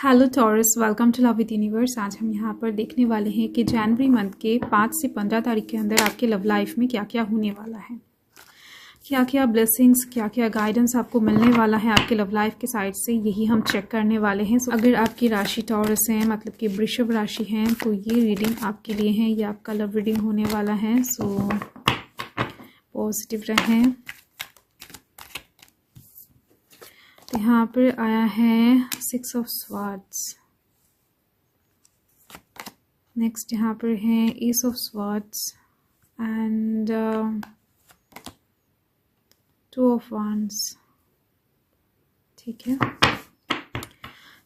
Hello Taurus, welcome to love with universe. आज हम यहाँ पर देखने वाले हैं कि जनवरी मंथ के 5 से 15 तारीख के अंदर आपके लव लाइफ में क्या क्या होने वाला है, क्या क्या ब्लेसिंग्स, क्या क्या गाइडेंस आपको मिलने वाला है आपके लव लाइफ के साइड से, यही हम चेक करने वाले हैं। अगर आपकी राशि टॉरस है, मतलब कि वृषभ राशि है, तो ये रीडिंग आपके लिए है, ये आपका लव रीडिंग होने वाला है। सो पॉजिटिव रहें। तो यहाँ पर आया है 6 ऑफ स्वॉर्ड्स, नेक्स्ट यहाँ पर है S of swords and 2 of wands। ठीक है,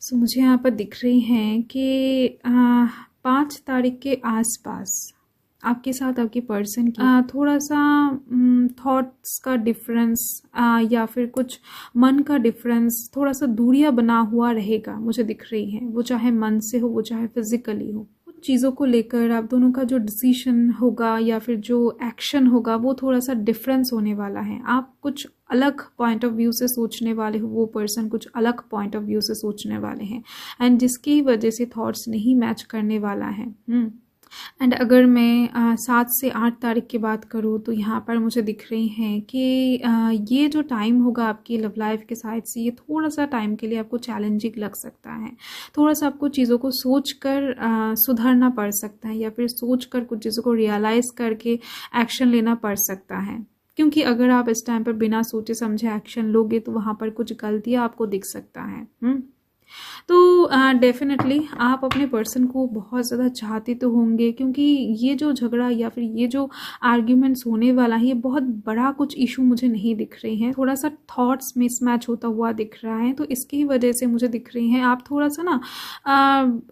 सो मुझे यहाँ पर दिख रही हैं कि 5 तारीख के आसपास आपके साथ आपके पर्सन की थोड़ा सा थॉट्स का डिफरेंस या फिर कुछ मन का डिफरेंस, थोड़ा सा दूरियां बना हुआ रहेगा, मुझे दिख रही है। वो चाहे मन से हो, वो चाहे फिजिकली हो। कुछ चीज़ों को लेकर आप दोनों का जो डिसीजन होगा या फिर जो एक्शन होगा वो थोड़ा सा डिफरेंस होने वाला है। आप कुछ अलग पॉइंट ऑफ व्यू से सोचने वाले हो, वो पर्सन कुछ अलग पॉइंट ऑफ व्यू से सोचने वाले हैं, एंड जिसकी वजह से थॉट्स नहीं मैच करने वाला है। एंड अगर मैं 7 से 8 तारीख की बात करूँ तो यहाँ पर मुझे दिख रही हैं कि ये जो टाइम होगा आपकी लव लाइफ के साइड से, ये थोड़ा सा टाइम के लिए आपको चैलेंजिंग लग सकता है। थोड़ा सा आपको चीज़ों को सोचकर सुधारना पड़ सकता है, या फिर सोचकर कुछ चीज़ों को रियलाइज़ करके एक्शन लेना पड़ सकता है। क्योंकि अगर आप इस टाइम पर बिना सोचे समझे एक्शन लोगे तो वहाँ पर कुछ गलतियाँ आपको दिख सकता है। तो डेफिनेटली आप अपने पर्सन को बहुत ज़्यादा चाहते तो होंगे, क्योंकि ये जो झगड़ा या फिर ये जो आर्ग्यूमेंट्स होने वाला है, ये बहुत बड़ा कुछ इशू मुझे नहीं दिख रही हैं। थोड़ा सा थॉट्स मिसमैच होता हुआ दिख रहा है, तो इसकी वजह से मुझे दिख रही हैं आप थोड़ा सा ना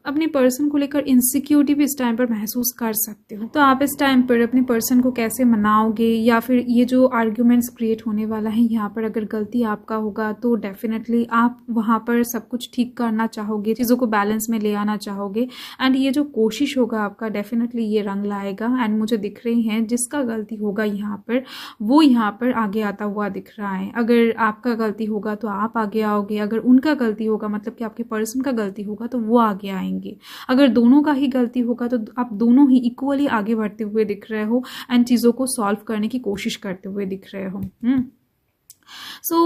अपने पर्सन को लेकर इनसिक्योरिटी भी इस टाइम पर महसूस कर सकते हो। तो आप इस टाइम पर अपने पर्सन को कैसे मनाओगे, या फिर ये जो आर्ग्यूमेंट्स क्रिएट होने वाला है यहाँ पर अगर गलती आपका होगा तो डेफिनेटली आप वहाँ पर सब कुछ ठीक करना चाहोगे, चीज़ों को बैलेंस में ले आना चाहोगे, एंड ये जो कोशिश होगा आपका डेफिनेटली ये रंग लाएगा। एंड मुझे दिख रही हैं जिसका गलती होगा यहाँ पर, वो यहाँ पर आगे आता हुआ दिख रहा है। अगर आपका गलती होगा तो आप आगे आओगे, अगर उनका गलती होगा मतलब कि आपके पर्सन का गलती होगा तो वो आगे आएंगे। अगर दोनों का ही गलती होगा तो आप दोनों ही इक्वली आगे बढ़ते हुए दिख रहे हो एंड चीज़ों को सॉल्व करने की कोशिश करते हुए दिख रहे हो। सो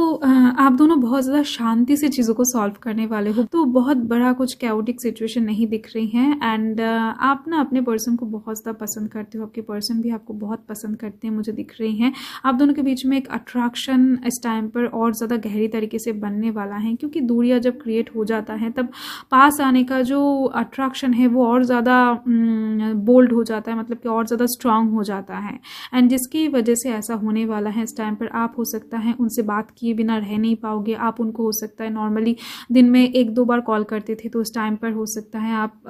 आप दोनों बहुत ज़्यादा शांति से चीज़ों को सॉल्व करने वाले हो, तो बहुत बड़ा कुछ कैओटिक सिचुएशन नहीं दिख रही है। एंड आप ना अपने पर्सन को बहुत ज़्यादा पसंद करते हो, आपके पर्सन भी आपको बहुत पसंद करते हैं, मुझे दिख रही हैं। आप दोनों के बीच में एक अट्रैक्शन इस टाइम पर और ज़्यादा गहरी तरीके से बनने वाला है, क्योंकि दूरियां जब क्रिएट हो जाता है तब पास आने का जो अट्रैक्शन है वो और ज़्यादा बोल्ड हो जाता है, मतलब कि और ज़्यादा स्ट्रांग हो जाता है। एंड जिसकी वजह से ऐसा होने वाला है, इस टाइम पर आप हो सकता है उनसे बात किए बिना रह नहीं पाओगे। आप उनको हो सकता है नॉर्मली दिन में 1-2 बार कॉल करते थे, तो उस टाइम पर हो सकता है आप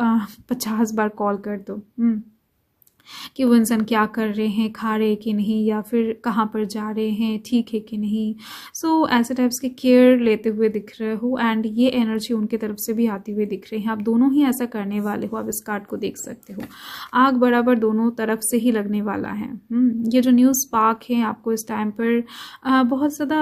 50 बार कॉल कर दो कि वो इंसान क्या कर रहे हैं, खा रहे हैं कि नहीं, या फिर कहाँ पर जा रहे हैं, ठीक है कि नहीं। सो ऐसे टाइप्स के केयर लेते हुए दिख रहे हो, एंड ये एनर्जी उनके तरफ से भी आती हुई दिख रही है। आप दोनों ही ऐसा करने वाले हो, आप इस कार्ड को देख सकते हो। आग बराबर दोनों तरफ से ही लगने वाला है। ये जो न्यू स्पार्क है आपको इस टाइम पर बहुत ज़्यादा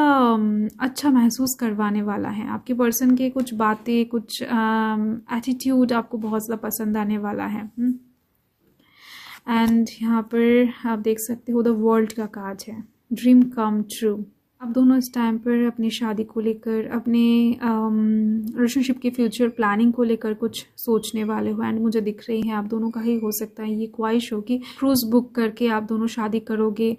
अच्छा महसूस करवाने वाला है। आपके पर्सन के कुछ बातें, कुछ एटीट्यूड आपको बहुत ज़्यादा पसंद आने वाला है। एंड यहाँ पर आप देख सकते हो द वर्ल्ड का कार्ड है, ड्रीम कम ट्रू। आप दोनों इस टाइम पर अपनी शादी को लेकर, अपने रिलेशनशिप के फ्यूचर प्लानिंग को लेकर कुछ सोचने वाले हो, एंड मुझे दिख रही है आप दोनों का ही हो सकता है ये ख्वाहिश हो कि क्रूज बुक करके आप दोनों शादी करोगे,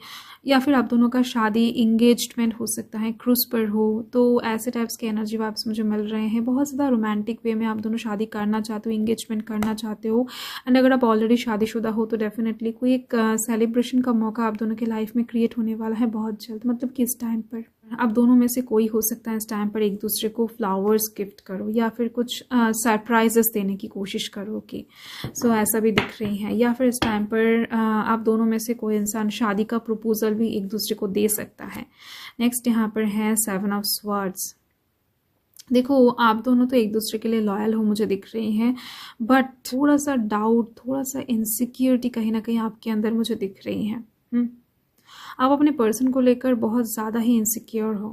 या फिर आप दोनों का शादी इंगेजमेंट हो सकता है क्रूज पर हो। तो ऐसे टाइप्स के एनर्जी वाइब्स मुझे मिल रहे हैं। बहुत ज़्यादा रोमांटिक वे में आप दोनों शादी करना चाहते हो, इंगेजमेंट करना चाहते हो। एंड अगर आप ऑलरेडी शादीशुदा हो तो डेफिनेटली कोई एक सेलिब्रेशन का मौका आप दोनों के लाइफ में क्रिएट होने वाला है बहुत जल्द, मतलब कि इस टाइम पर आप दोनों में से कोई हो सकता है इस टाइम पर एक दूसरे को फ्लावर्स गिफ्ट करो, या फिर कुछ सरप्राइजेस देने की कोशिश करो कि सो ऐसा भी दिख रही है। या फिर इस टाइम पर आप दोनों में से कोई इंसान शादी का प्रपोजल भी एक दूसरे को दे सकता है। नेक्स्ट यहाँ पर है 7 ऑफ स्वॉर्ड्स। देखो आप दोनों तो एक दूसरे के लिए लॉयल हो, मुझे दिख रही हैं, बट थोड़ा सा डाउट, थोड़ा सा इनसिक्योरिटी कहीं ना कहीं आपके अंदर मुझे दिख रही है। आप अपने पर्सन को लेकर बहुत ज़्यादा ही इनसिक्योर हो,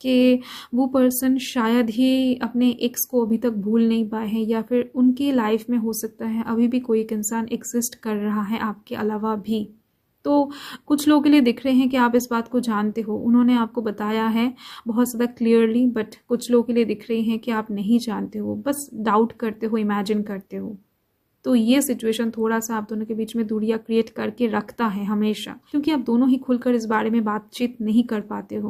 कि वो पर्सन शायद ही अपने एक्स को अभी तक भूल नहीं पाए हैं, या फिर उनकी लाइफ में हो सकता है अभी भी कोई एक इंसान एग्जिस्ट कर रहा है आपके अलावा भी। तो कुछ लोगों के लिए दिख रहे हैं कि आप इस बात को जानते हो, उन्होंने आपको बताया है बहुत ज़्यादा क्लियरली, बट कुछ लोगों के लिए दिख रही हैं कि आप नहीं जानते हो, बस डाउट करते हो, इमेजिन करते हो। तो ये सिचुएशन थोड़ा सा आप दोनों के बीच में दूरियां क्रिएट करके रखता है हमेशा, क्योंकि आप दोनों ही खुलकर इस बारे में बातचीत नहीं कर पाते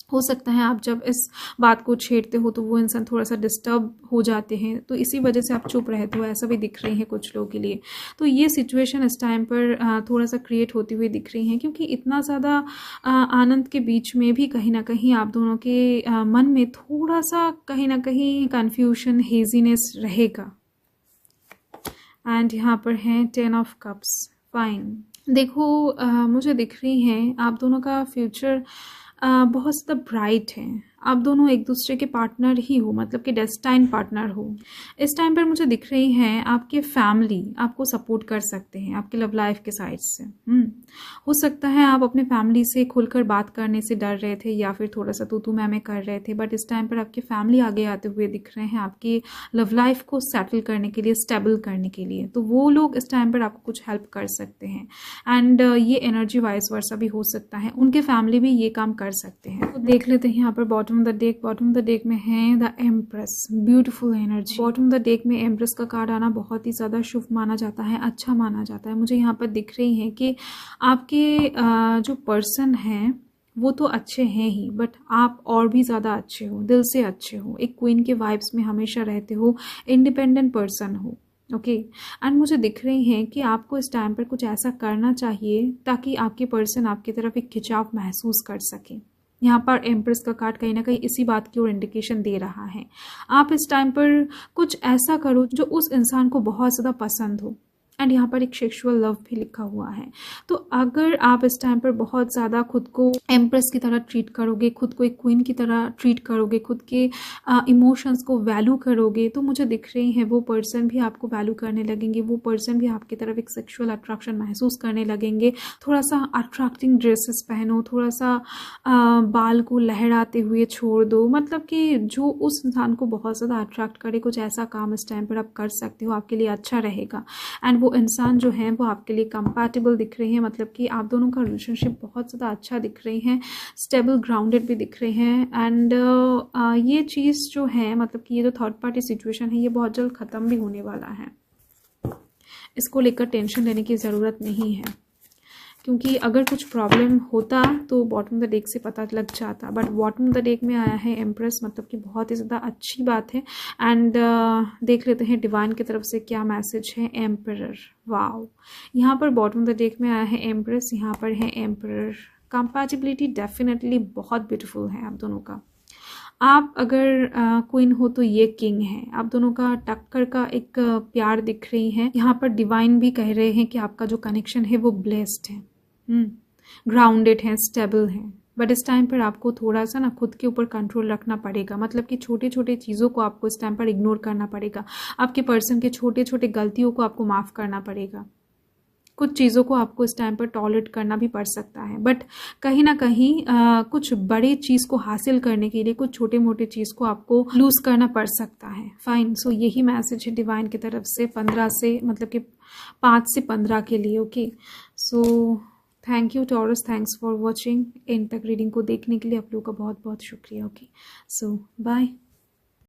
हो सकता है आप जब इस बात को छेड़ते हो तो वो इंसान थोड़ा सा डिस्टर्ब हो जाते हैं, तो इसी वजह से आप चुप रहते हो, ऐसा भी दिख रही है कुछ लोगों के लिए। तो ये सिचुएशन इस टाइम पर थोड़ा सा क्रिएट होती हुई दिख रही है, क्योंकि इतना ज़्यादा आनंद के बीच में भी कहीं ना कहीं आप दोनों के मन में थोड़ा सा कहीं ना कहीं कन्फ्यूजन, हेजीनेस रहेगा। एंड यहाँ पर है 10 ऑफ कप्स। फाइन, देखो मुझे दिख रही हैं आप दोनों का फ्यूचर बहुत ज़्यादा ब्राइट है। आप दोनों एक दूसरे के पार्टनर ही हो, मतलब कि डेस्टाइन पार्टनर हो। इस टाइम पर मुझे दिख रही हैं आपके फैमिली आपको सपोर्ट कर सकते हैं आपके लव लाइफ के साइड से। हो सकता है आप अपने फैमिली से खुलकर बात करने से डर रहे थे, या फिर थोड़ा सा तू मैं कर रहे थे, बट इस टाइम पर आपकी फैमिली आगे आते हुए दिख रहे हैं आपकी लव लाइफ को सेटल करने के लिए, स्टेबल करने के लिए। तो वो लोग इस टाइम पर आपको कुछ हेल्प कर सकते हैं। एंड ये एनर्जी वाइस वर्सा भी हो सकता है, उनके फैमिली भी ये काम कर सकते हैं। तो देख लेते हैं यहाँ पर बॉटम ऑफ द डेक में है the empress, beautiful energy. Bottom of the deck में एम्प्रेस का कार्ड आना बहुत ही ज़्यादा शुभ माना जाता है, अच्छा माना जाता है। मुझे यहाँ पर दिख रही है कि आपके जो पर्सन हैं वो तो अच्छे हैं ही, बट आप और भी ज़्यादा अच्छे हो, दिल से अच्छे हो, एक क्वीन के वाइब्स में हमेशा रहते हो, इंडिपेंडेंट पर्सन हो। ओके एंड मुझे दिख रही हैं कि आपको इस टाइम पर कुछ ऐसा करना चाहिए ताकि आपके पर्सन आपकी तरफ एक खिंचाव महसूस कर सके। यहाँ पर एम्प्रेस का कार्ड कहीं ना कहीं इसी बात की ओर इंडिकेशन दे रहा है। आप इस टाइम पर कुछ ऐसा करो जो उस इंसान को बहुत ज़्यादा पसंद हो। एंड यहाँ पर एक सेक्सुअल लव भी लिखा हुआ है। तो अगर आप इस टाइम पर बहुत ज़्यादा खुद को एम्प्रेस की तरह ट्रीट करोगे, खुद को एक क्वीन की तरह ट्रीट करोगे, खुद के इमोशंस को वैल्यू करोगे, तो मुझे दिख रही है वो पर्सन भी आपको वैल्यू करने लगेंगे, वो पर्सन भी आपकी तरफ एक सेक्सुअल अट्रैक्शन महसूस करने लगेंगे। थोड़ा सा अट्रैक्टिंग ड्रेसेस पहनो, थोड़ा सा बाल को लहराते हुए छोड़ दो, मतलब कि जो उस इंसान को बहुत ज़्यादा अट्रैक्ट करे, कुछ ऐसा काम इस टाइम पर आप कर सकते हो, आपके लिए अच्छा रहेगा। एंड वो इंसान जो है वो आपके लिए कंपैटिबल दिख रहे हैं, मतलब कि आप दोनों का रिलेशनशिप बहुत ज़्यादा अच्छा दिख रही है, स्टेबल ग्राउंडेड भी दिख रहे हैं। एंड ये चीज़ जो है, मतलब कि ये जो थर्ड पार्टी सिचुएशन है ये बहुत जल्द ख़त्म भी होने वाला है। इसको लेकर टेंशन लेने की ज़रूरत नहीं है, क्योंकि अगर कुछ प्रॉब्लम होता तो बॉटम ऑफ द डेक से पता लग जाता, but bottom of the deck में आया है एम्प्रेस, मतलब कि बहुत ही ज़्यादा अच्छी बात है। एंड देख लेते हैं डिवाइन की तरफ से क्या मैसेज है। एम्परर, वाओ, यहाँ पर बॉटम ऑफ द डेक में आया है एम्प्रेस, यहाँ पर है एम्परर। कंपैटिबिलिटी डेफिनेटली बहुत ब्यूटीफुल है आप दोनों का। आप अगर क्वीन हो तो ये किंग है, आप दोनों का टक्कर का एक प्यार दिख रही है। यहाँ पर डिवाइन भी कह रहे हैं कि आपका जो कनेक्शन है वो ब्लेस्ड है, ग्राउंडेड है, स्टेबल है। बट इस टाइम पर आपको थोड़ा सा ना खुद के ऊपर कंट्रोल रखना पड़ेगा, मतलब कि छोटे छोटे चीज़ों को आपको इस टाइम पर इग्नोर करना पड़ेगा, आपके पर्सन के छोटे छोटे गलतियों को आपको माफ़ करना पड़ेगा, कुछ चीज़ों को आपको इस टाइम पर टॉलरेट करना भी पड़ सकता है। बट कहीं ना कहीं कुछ बड़ी चीज़ को हासिल करने के लिए कुछ छोटे मोटे चीज़ को आपको लूज करना पड़ सकता है। फाइन, सो यही मैसेज है डिवाइन की तरफ से 15 से, मतलब कि 5 से 15 के लिए। Okay, so thank you taurus, thanks for watching. And तक रीडिंग को देखने के लिए आप लोगों का बहुत बहुत शुक्रिया। ओके, सो बाय।